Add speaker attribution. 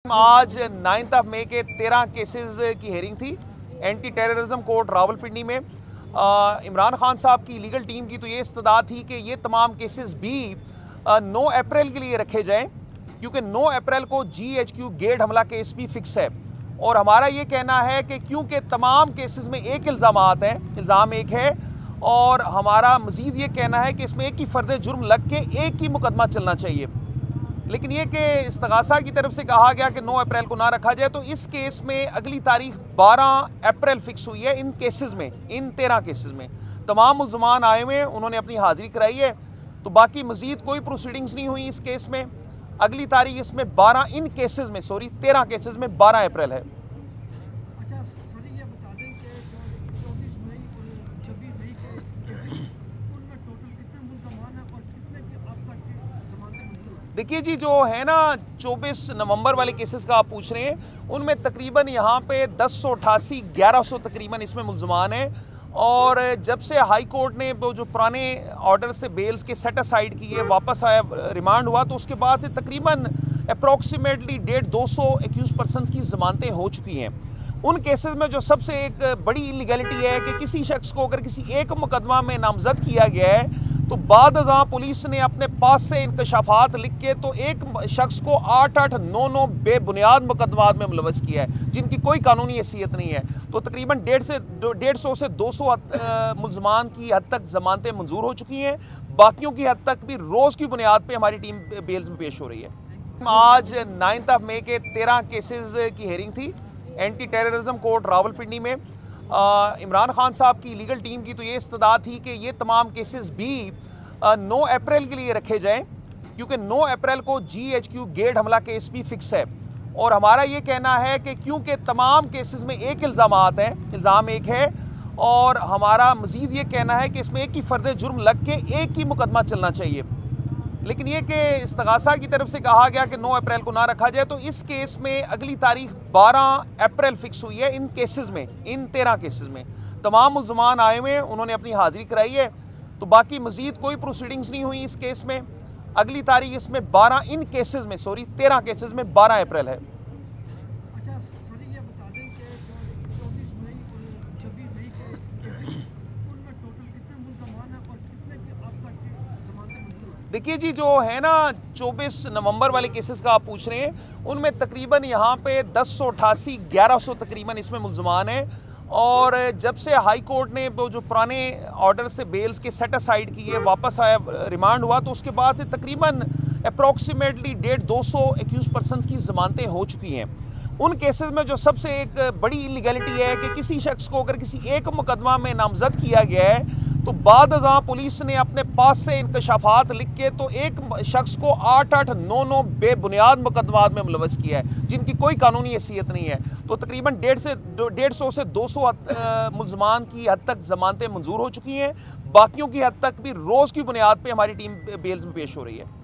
Speaker 1: आज 9 मई के 13 केसेस की हेयरिंग थी एंटी टेररिज्म कोर्ट रावलपिंडी में। इमरान खान साहब की लीगल टीम की तो ये इस्तदा थी कि ये तमाम केसेस भी 9 अप्रैल के लिए रखे जाएं, क्योंकि 9 अप्रैल को GHQ गेट हमला केस भी फिक्स है। और हमारा ये कहना है कि क्योंकि तमाम केसेस में एक इल्ज़ाम एक है, और हमारा मज़ीद ये कहना है कि इसमें एक ही फ़र्द जुर्म लग के एक ही मुकदमा चलना चाहिए। लेकिन ये कि इस्तगासा की तरफ से कहा गया कि 9 अप्रैल को ना रखा जाए, तो इस केस में अगली तारीख 12 अप्रैल फिक्स हुई है। इन केसेस में, इन 13 केसेस में तमाम मुल्ज़मान आए हुए हैं, उन्होंने अपनी हाज़िरी कराई है। तो बाकी मज़ीद कोई प्रोसीडिंग्स नहीं हुई इस केस में। अगली तारीख इसमें 13 केसेस में 12 अप्रैल है।
Speaker 2: अच्छा सर, ये बता दें कि जो 24 मई और 26 मई के केसेस उनमें टोटल कितने मुल्ज़मान हैं और कितने की अब तक की ज़मानतें मंजूर हैं?
Speaker 1: देखिए जी, जो है ना 24 नवंबर वाले केसेस का आप पूछ रहे हैं, उनमें तकरीबन यहाँ पे 1088 1100 तकरीबन इसमें मुल्ज़मान हैं। और जब से हाई कोर्ट ने वो जो पुराने ऑर्डर से बेल्स के सेट असाइड किए, वापस आया, रिमांड हुआ, तो उसके बाद से तकरीबन अप्रॉक्सीमेटली 150-200 एक्यूज पर्सनस की ज़मानतें हो चुकी हैं। उन केसेस में जो सबसे एक बड़ी इलीगैलिटी है कि किसी शख्स को अगर किसी एक मुकदमा में नामजद किया गया है, तो बाद अज़ां पुलिस ने अपने पास से इंकशाफात लिख के तो एक शख्स को 8-8, 9-9 बेबुनियाद मुकदमात में मुलवस किया है, जिनकी कोई कानूनी हैसियत नहीं है। तो तकरीबन 150 से 200 मुल्ज़मान की हद तक ज़मानतें मंजूर हो चुकी हैं। बाकियों की हद तक भी रोज़ की बुनियाद पर हमारी टीम बेल्स में पेश हो रही है। आज 9 मई के 13 केसेस की हेयरिंग थी एंटी टेररिज्म कोर्ट रावलपिंडी में। इमरान खान साहब की लीगल टीम की तो ये इस्तदा थी कि ये तमाम केसेस भी 9 अप्रैल के लिए रखे जाएं, क्योंकि 9 अप्रैल को GHQ गेट हमला केस भी फिक्स है। और हमारा ये कहना है कि क्योंकि तमाम केसेस में एक इल्ज़ाम एक है, और हमारा मज़ीद ये कहना है कि इसमें एक ही फ़र्द जुर्म लग के एक ही मुकदमा चलना चाहिए। लेकिन ये कि इस्तगासा की तरफ से कहा गया कि 9 अप्रैल को ना रखा जाए, तो इस केस में अगली तारीख 12 अप्रैल फिक्स हुई है। इन केसेस में, इन 13 केसेस में तमाम मुल्ज़मान आए हुए हैं, उन्होंने अपनी हाज़िरी कराई है। तो बाकी मज़ीद कोई प्रोसीडिंग्स नहीं हुई इस केस में। अगली तारीख इसमें 13 केसेस में 12 अप्रैल है।
Speaker 2: अच्छा सर, ये बता दें कि जो 24 मई और 26 मई के केसेस उनमें टोटल कितने मुल्ज़मान हैं और कितने की अब तक की ज़मानतें मंजूर हैं?
Speaker 1: देखिए जी, जो है ना 24 नवंबर वाले केसेस का आप पूछ रहे हैं, उनमें तकरीबन यहाँ पे 1088 1100 तकरीबन इसमें मुल्ज़मान हैं। और जब से हाई कोर्ट ने वो जो पुराने ऑर्डर से बेल्स के सेट असाइड किए, वापस आया, रिमांड हुआ, तो उसके बाद से तकरीबन अप्रॉक्सीमेटली 150-200 एक्यूज पर्सनस की ज़मानतें हो चुकी हैं। उन केसेस में जो सबसे एक बड़ी इलीगैलिटी है कि किसी शख्स को अगर किसी एक मुकदमा में नामजद किया गया है, तो बाद अज़ां पुलिस ने अपने पास से इंकशाफात लिख के तो एक शख्स को 8-8, 9-9 बेबुनियाद मुकदमात में मुलवस किया है, जिनकी कोई कानूनी हैसियत नहीं है। तो तकरीबन 150 से 200 मुल्ज़मान की हद तक ज़मानतें मंजूर हो चुकी हैं। बाकियों की हद तक भी रोज़ की बुनियाद पर हमारी टीम बेल्स में पेश हो रही है।